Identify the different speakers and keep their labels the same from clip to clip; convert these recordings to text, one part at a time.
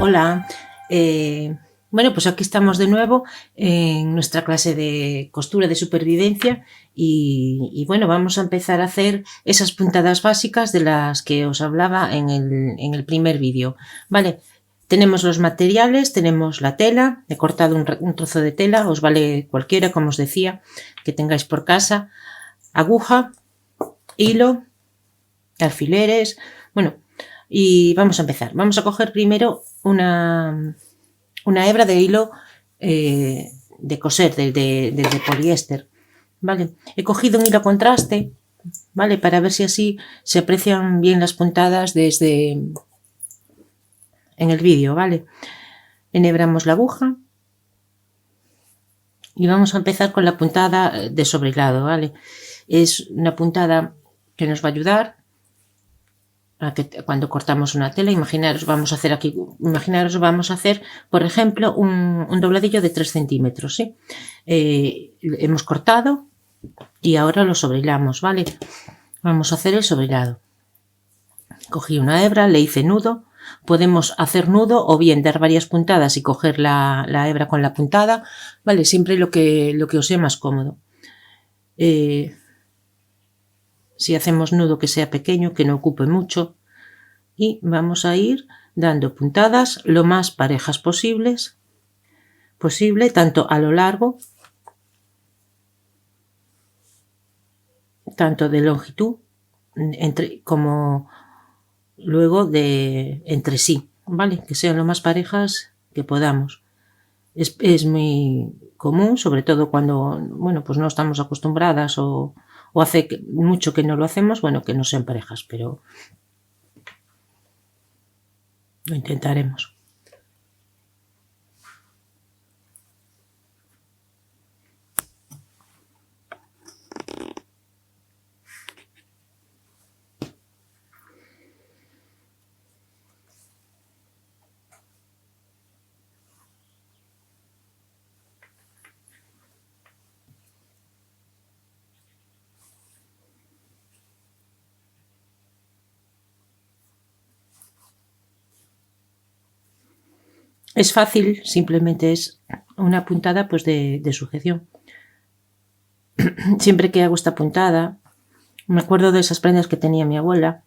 Speaker 1: Hola, bueno, pues aquí estamos de nuevo en nuestra clase de costura de supervivencia y bueno, vamos a empezar a hacer esas puntadas básicas de las que os hablaba en el primer vídeo. Vale, tenemos los materiales, tenemos la tela, he cortado un trozo de tela, os vale cualquiera, como os decía, que tengáis por casa, aguja, hilo, alfileres, bueno, y vamos a empezar. Vamos a coger primero una hebra de hilo de coser, de poliéster, ¿vale? He cogido un hilo contraste, ¿vale? Para ver si así se aprecian bien las puntadas desde en el vídeo, ¿vale? Enhebramos la aguja y vamos a empezar con la puntada de sobrelado, ¿vale? Es una puntada que nos va a ayudar a que cuando cortamos una tela, imaginaros, vamos a hacer, por ejemplo, un dobladillo de 3 centímetros, ¿sí? Hemos cortado y ahora lo sobrehilamos, ¿vale? Vamos a hacer el sobrehilado. Cogí una hebra, le hice nudo. Podemos hacer nudo o bien dar varias puntadas y coger la hebra con la puntada, ¿vale? Siempre lo que os sea más cómodo. Si hacemos nudo que sea pequeño, que no ocupe mucho, y vamos a ir dando puntadas lo más parejas posible, tanto a lo largo, tanto de longitud, como luego de entre sí, ¿vale? Que sean lo más parejas que podamos. Es muy común, sobre todo cuando, bueno, pues no estamos acostumbradas o hace mucho que no lo hacemos, bueno, que no sean parejas, pero lo intentaremos. Es fácil, simplemente es una puntada pues de sujeción. Siempre que hago esta puntada, me acuerdo de esas prendas que tenía mi abuela,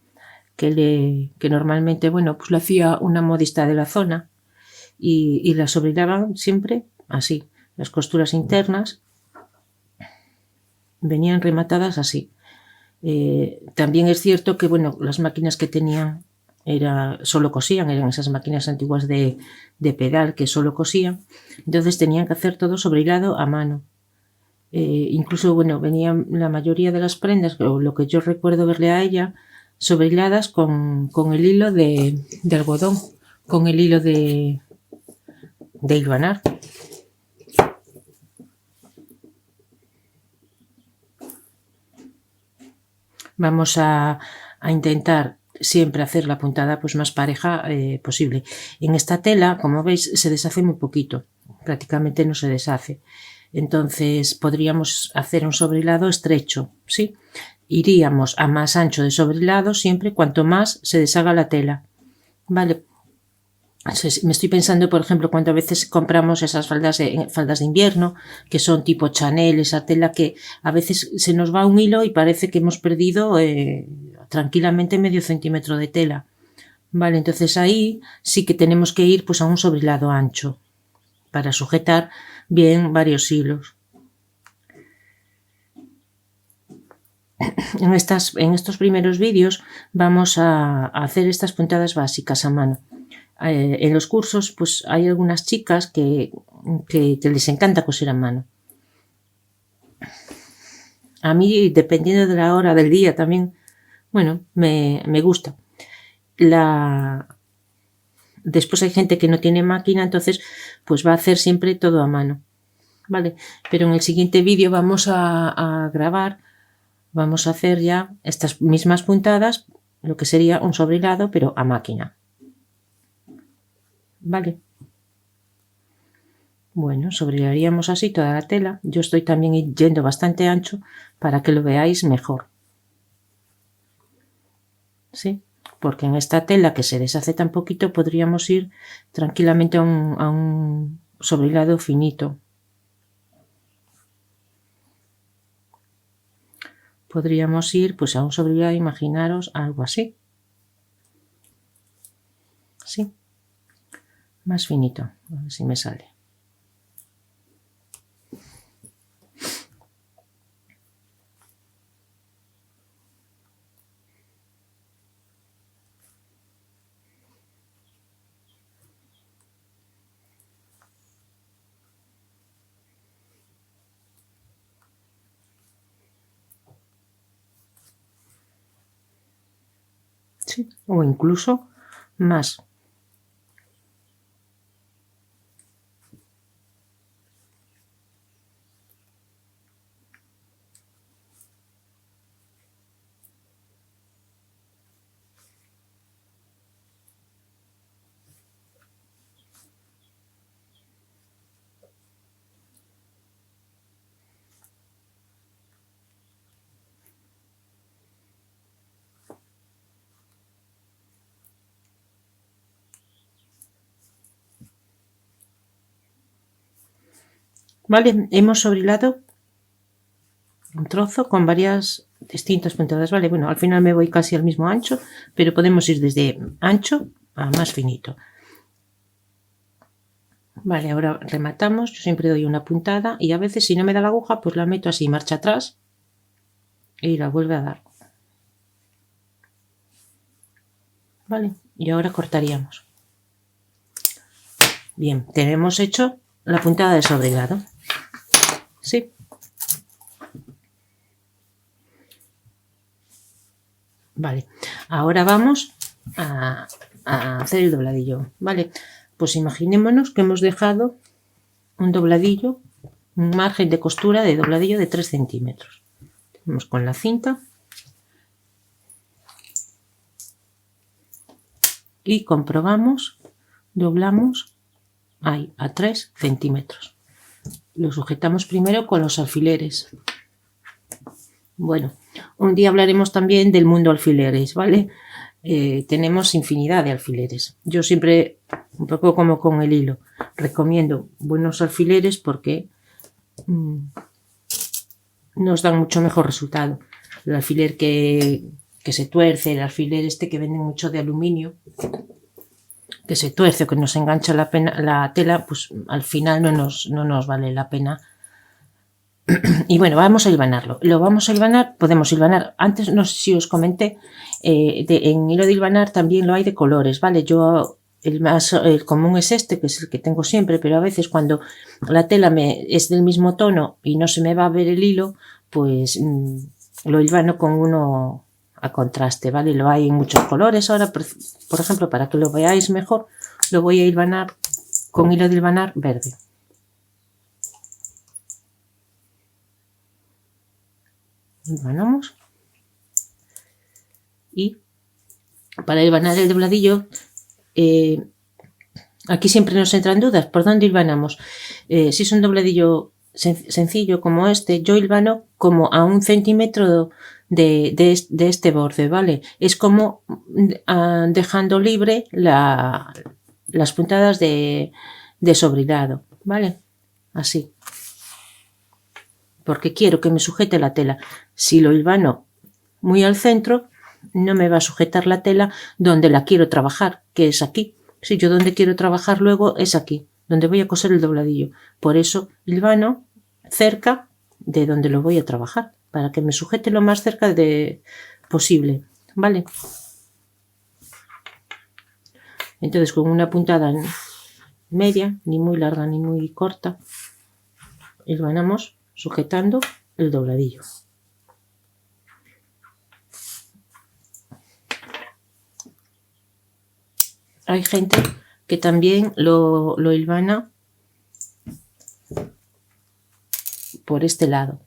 Speaker 1: que normalmente, bueno, pues lo hacía una modista de la zona y la sobrehilaba siempre así. Las costuras internas venían rematadas así. También es cierto que, bueno, las máquinas que tenían solo cosían, eran esas máquinas antiguas de pedal que solo cosían, entonces tenían que hacer todo sobrehilado a mano. Incluso, bueno, venían la mayoría de las prendas, o lo que yo recuerdo verle a ella, sobrehiladas con el hilo de algodón, con el hilo de hilvanar. Vamos a intentar siempre hacer la puntada pues más pareja posible. En esta tela, como veis, se deshace muy poquito, prácticamente no se deshace. Entonces podríamos hacer un sobrehilado estrecho, ¿sí? Iríamos a más ancho de sobrehilado siempre cuanto más se deshaga la tela, ¿vale? Me estoy pensando, por ejemplo, cuando a veces compramos esas faldas de invierno, que son tipo Chanel, esa tela que a veces se nos va un hilo y parece que hemos perdido tranquilamente medio centímetro de tela. Vale, entonces ahí sí que tenemos que ir pues a un sobrehilado ancho para sujetar bien varios hilos. En estos primeros vídeos vamos a hacer estas puntadas básicas a mano. En los cursos pues hay algunas chicas que les encanta coser a mano. A mí, dependiendo de la hora del día también, bueno, me gusta. Después hay gente que no tiene máquina, entonces pues va a hacer siempre todo a mano, ¿vale? Pero en el siguiente vídeo vamos a grabar, vamos a hacer ya estas mismas puntadas, lo que sería un sobrehilado, pero a máquina. Vale. Bueno, sobrehilaríamos así toda la tela. Yo estoy también yendo bastante ancho para que lo veáis mejor. ¿Sí? porque en esta tela que se deshace tan poquito podríamos ir tranquilamente a un sobrehilado finito. Podríamos ir pues a un sobrehilado, imaginaros algo así. Sí, más finito, a ver si me sale. Sí, o incluso más. Vale, hemos sobrehilado un trozo con varias distintas puntadas, vale, bueno, al final me voy casi al mismo ancho, pero podemos ir desde ancho a más finito. Vale, ahora rematamos, yo siempre doy una puntada y a veces si no me da la aguja pues la meto así, marcha atrás y la vuelve a dar. Vale, y ahora cortaríamos. Bien, tenemos hecho la puntada de sobrehilado. Sí. Vale, ahora vamos a hacer el dobladillo. Vale, pues imaginémonos que hemos dejado un dobladillo, un margen de costura de dobladillo de 3 centímetros. Tenemos con la cinta y comprobamos, doblamos ahí a 3 centímetros. Lo sujetamos primero con los alfileres. Bueno, un día hablaremos también del mundo alfileres, ¿vale? Tenemos infinidad de alfileres. Yo siempre, un poco como con el hilo, recomiendo buenos alfileres porque nos dan mucho mejor resultado. El alfiler que se tuerce, el alfiler este que venden mucho de aluminio, que se tuerce o que nos engancha la tela, pues al final no nos vale la pena. Y bueno, vamos a hilvanarlo. Lo vamos a hilvanar, podemos hilvanar. Antes no sé si os comenté, en hilo de hilvanar también lo hay de colores, ¿vale? Yo el común es este, que es el que tengo siempre, pero a veces cuando la tela es del mismo tono y no se me va a ver el hilo, pues lo hilvano con uno a contraste, ¿vale? Lo hay en muchos colores. Ahora, por ejemplo, para que lo veáis mejor, lo voy a hilvanar con hilo de hilvanar verde. Hilvanamos. Y para hilvanar el dobladillo, aquí siempre nos entran dudas, ¿por dónde hilvanamos? Si es un dobladillo sencillo como este, yo hilvano como a 1 centímetro de este borde, ¿vale? Es como dejando libre las puntadas de sobrehilado, ¿vale? Así. Porque quiero que me sujete la tela. Si lo hilvano muy al centro, no me va a sujetar la tela donde la quiero trabajar, que es aquí. Si yo donde quiero trabajar luego es aquí, donde voy a coser el dobladillo. Por eso hilvano cerca de donde lo voy a trabajar, para que me sujete lo más cerca posible, ¿vale? Entonces con una puntada media, ni muy larga ni muy corta, hilvanamos sujetando el dobladillo. Hay gente que también lo hilvana por este lado,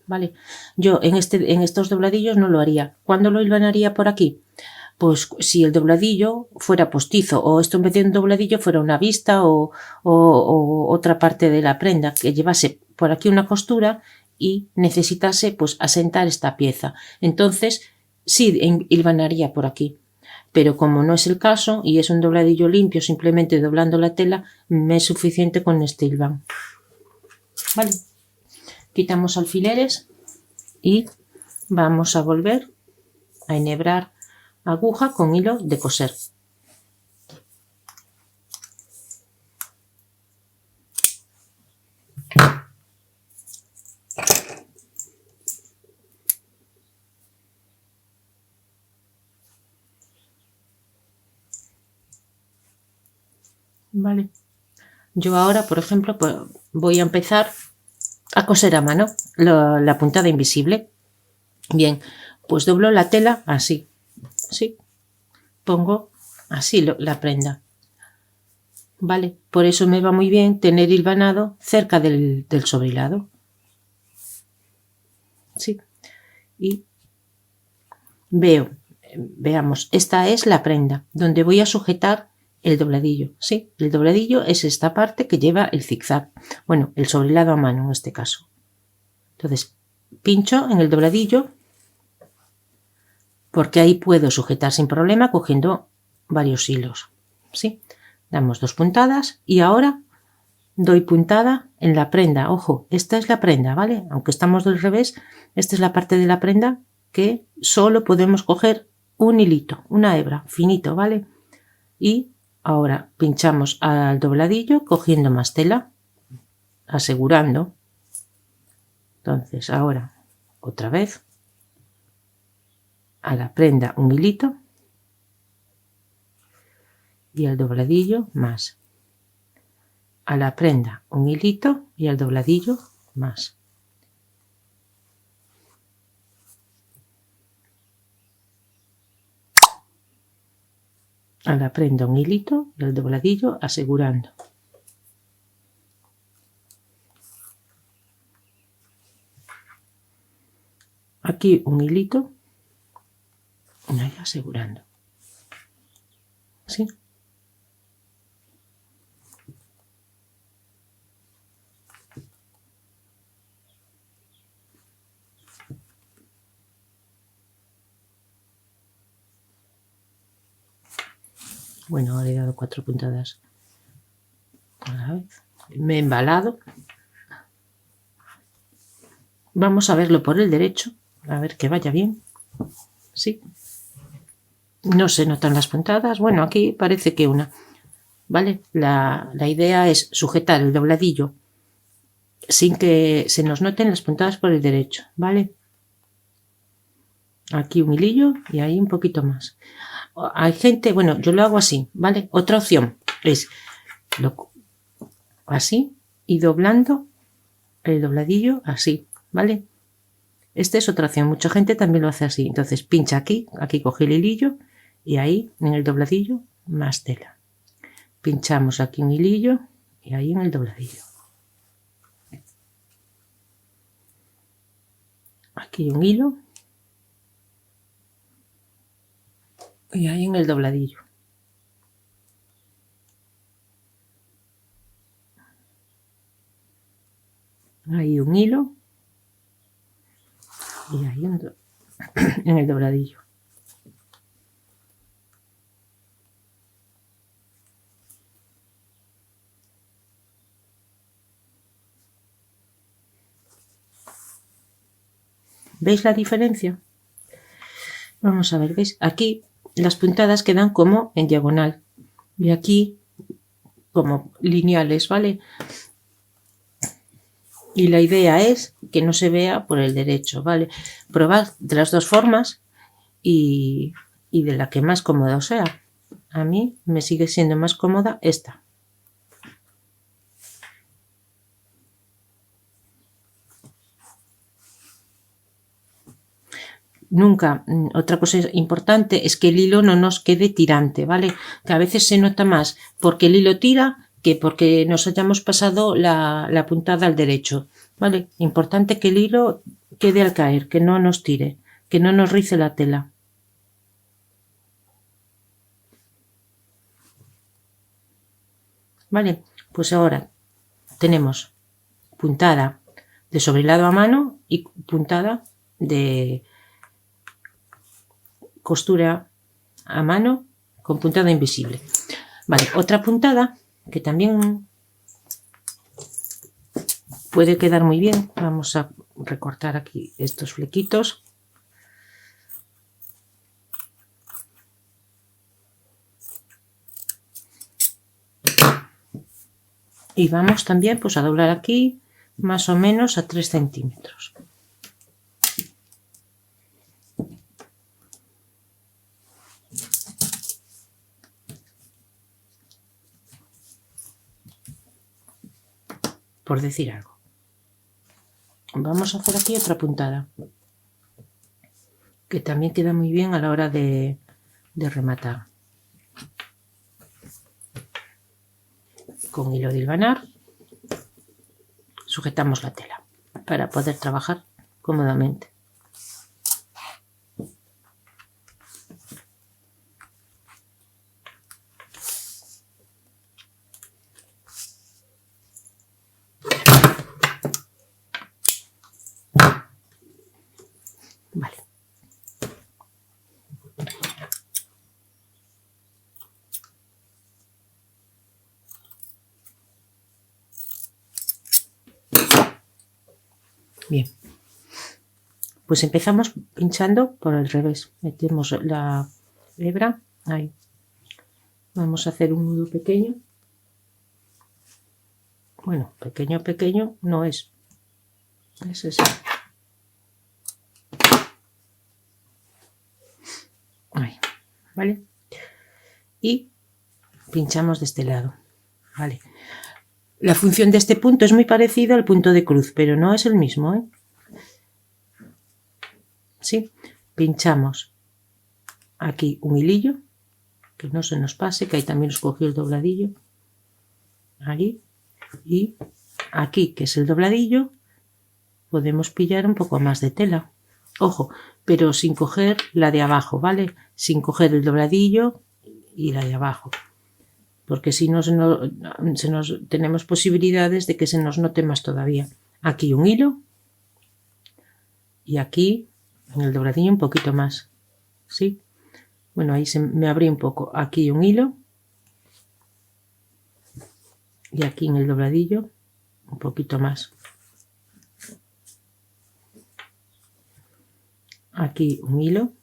Speaker 1: ¿vale? Yo en estos dobladillos no lo haría. ¿Cuándo lo hilvanaría por aquí? Pues si el dobladillo fuera postizo o esto en vez de un dobladillo fuera una vista o otra parte de la prenda que llevase por aquí una costura y necesitase pues asentar esta pieza. Entonces sí hilvanaría por aquí. pero como no es el caso y es un dobladillo limpio, simplemente doblando la tela, me es suficiente con este hilván. Vale, quitamos alfileres y vamos a volver a enhebrar aguja con hilo de coser. Vale, yo ahora, por ejemplo, pues voy a empezar a coser a mano la puntada invisible. Bien, pues doblo la tela así, ¿sí? Pongo así la prenda. Vale, por eso me va muy bien tener hilvanado cerca del sobrehilado. Sí, y veamos, esta es la prenda donde voy a sujetar el dobladillo. Sí, el dobladillo es esta parte que lleva el zigzag. Bueno, el sobrehilado a mano en este caso. Entonces, pincho en el dobladillo porque ahí puedo sujetar sin problema cogiendo varios hilos. ¿Sí? Damos 2 puntadas y ahora doy puntada en la prenda. Ojo, esta es la prenda, ¿vale? Aunque estamos del revés, esta es la parte de la prenda que solo podemos coger un hilito, una hebra, finito, ¿vale? Y ahora pinchamos al dobladillo cogiendo más tela, asegurando. Entonces ahora otra vez a la prenda un hilito y al dobladillo más. A la prenda un hilito y al dobladillo más. A la prenda un hilito y al dobladillo asegurando. Aquí un hilito y ahí asegurando. ¿Sí? Bueno, ahora he dado 4 puntadas a la vez. Me he embalado. Vamos a verlo por el derecho, a ver que vaya bien. Sí. No se notan las puntadas. Bueno, aquí parece que una. ¿Vale? La idea es sujetar el dobladillo sin que se nos noten las puntadas por el derecho, ¿vale? Aquí un hilillo y ahí un poquito más. Hay gente, bueno, yo lo hago así, ¿vale? Otra opción es así y doblando el dobladillo así, ¿vale? Esta es otra opción, mucha gente también lo hace así. Entonces pincha aquí coge el hilillo y ahí en el dobladillo más tela. Pinchamos aquí un hilillo y ahí en el dobladillo. Aquí un hilo y ahí en el dobladillo. Ahí un hilo y ahí en el dobladillo. ¿Veis la diferencia? Vamos a ver, ¿veis? Aquí las puntadas quedan como en diagonal y aquí como lineales, ¿vale? Y la idea es que no se vea por el derecho, ¿vale? Probad de las dos formas y de la que más cómoda os sea. A mí me sigue siendo más cómoda esta. Nunca, otra cosa importante es que el hilo no nos quede tirante, ¿vale? Que a veces se nota más porque el hilo tira que porque nos hayamos pasado la puntada al derecho, ¿vale? Importante que el hilo quede al caer, que no nos tire, que no nos rice la tela. Vale, pues ahora tenemos puntada de sobrehilado a mano y puntada de costura a mano con puntada invisible. Vale, otra puntada que también puede quedar muy bien. Vamos a recortar aquí estos flequitos. Y vamos también pues a doblar aquí más o menos a 3 centímetros. Por decir algo. Vamos a hacer aquí otra puntada que también queda muy bien a la hora de rematar. Con hilo de hilvanar sujetamos la tela para poder trabajar cómodamente. Vale. Bien, pues empezamos pinchando por el revés. Metemos la hebra ahí. Vamos a hacer un nudo pequeño. Bueno, pequeño no es. Es ese. Ahí, ¿vale? Y pinchamos de este lado, ¿vale? La función de este punto es muy parecida al punto de cruz, pero no es el mismo, ¿eh? Sí, pinchamos aquí un hilillo, que no se nos pase, que ahí también os cogí el dobladillo, ahí, y aquí, que es el dobladillo, podemos pillar un poco más de tela. Ojo, pero sin coger la de abajo, ¿vale? Sin coger el dobladillo y la de abajo. Porque si no, tenemos posibilidades de que se nos note más todavía. Aquí un hilo y aquí en el dobladillo un poquito más, ¿sí? Bueno, ahí me abrí un poco. Aquí un hilo y aquí en el dobladillo un poquito más. Aquí un hilo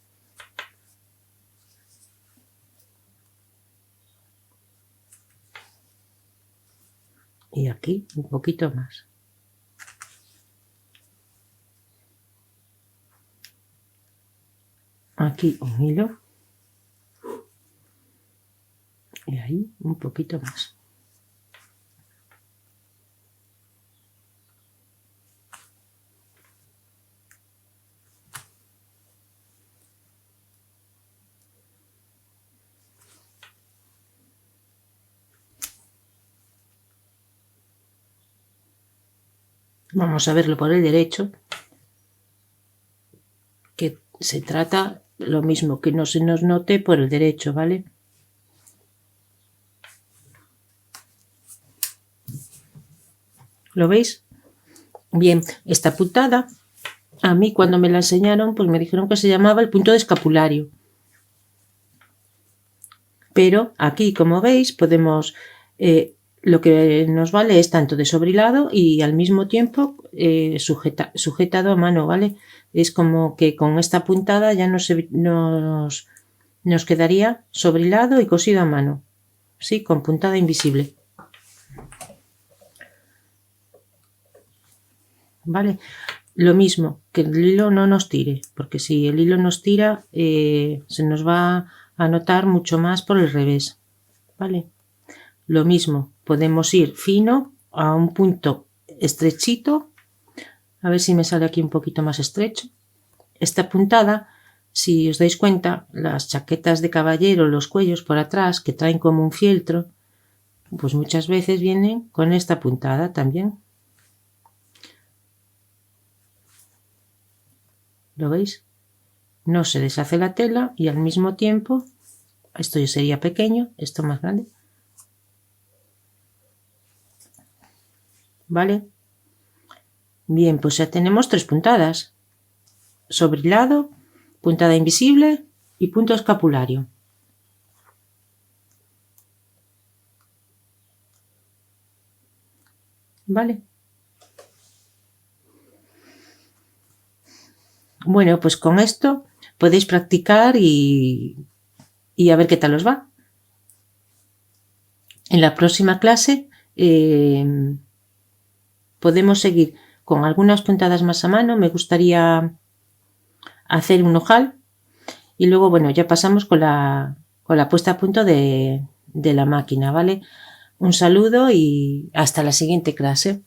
Speaker 1: y aquí un poquito más. Aquí un hilo y ahí un poquito más. Vamos a verlo por el derecho, que se trata lo mismo, que no se nos note por el derecho, ¿vale? ¿Lo veis? Bien, esta puntada, a mí cuando me la enseñaron, pues me dijeron que se llamaba el punto de escapulario. Pero aquí, como veis, podemos... lo que nos vale es tanto de sobrehilado y al mismo tiempo sujetado a mano, ¿vale? Es como que con esta puntada ya nos quedaría sobrehilado y cosido a mano, ¿sí? Con puntada invisible. ¿Vale? Lo mismo, que el hilo no nos tire, porque si el hilo nos tira, se nos va a notar mucho más por el revés, ¿vale? Lo mismo, podemos ir fino a un punto estrechito, a ver si me sale aquí un poquito más estrecho. Esta puntada, si os dais cuenta, las chaquetas de caballero, los cuellos por atrás, que traen como un fieltro, pues muchas veces vienen con esta puntada también. ¿Lo veis? No se deshace la tela y al mismo tiempo, esto ya sería pequeño, esto más grande. ¿Vale? Bien, pues ya tenemos 3 puntadas. Sobrehilado, puntada invisible y punto escapulario. ¿vale? Bueno, pues con esto podéis practicar y a ver qué tal os va. En la próxima clase podemos seguir con algunas puntadas más a mano. Me gustaría hacer un ojal y luego, bueno, ya pasamos con la puesta a punto de la máquina, ¿vale? Un saludo y hasta la siguiente clase.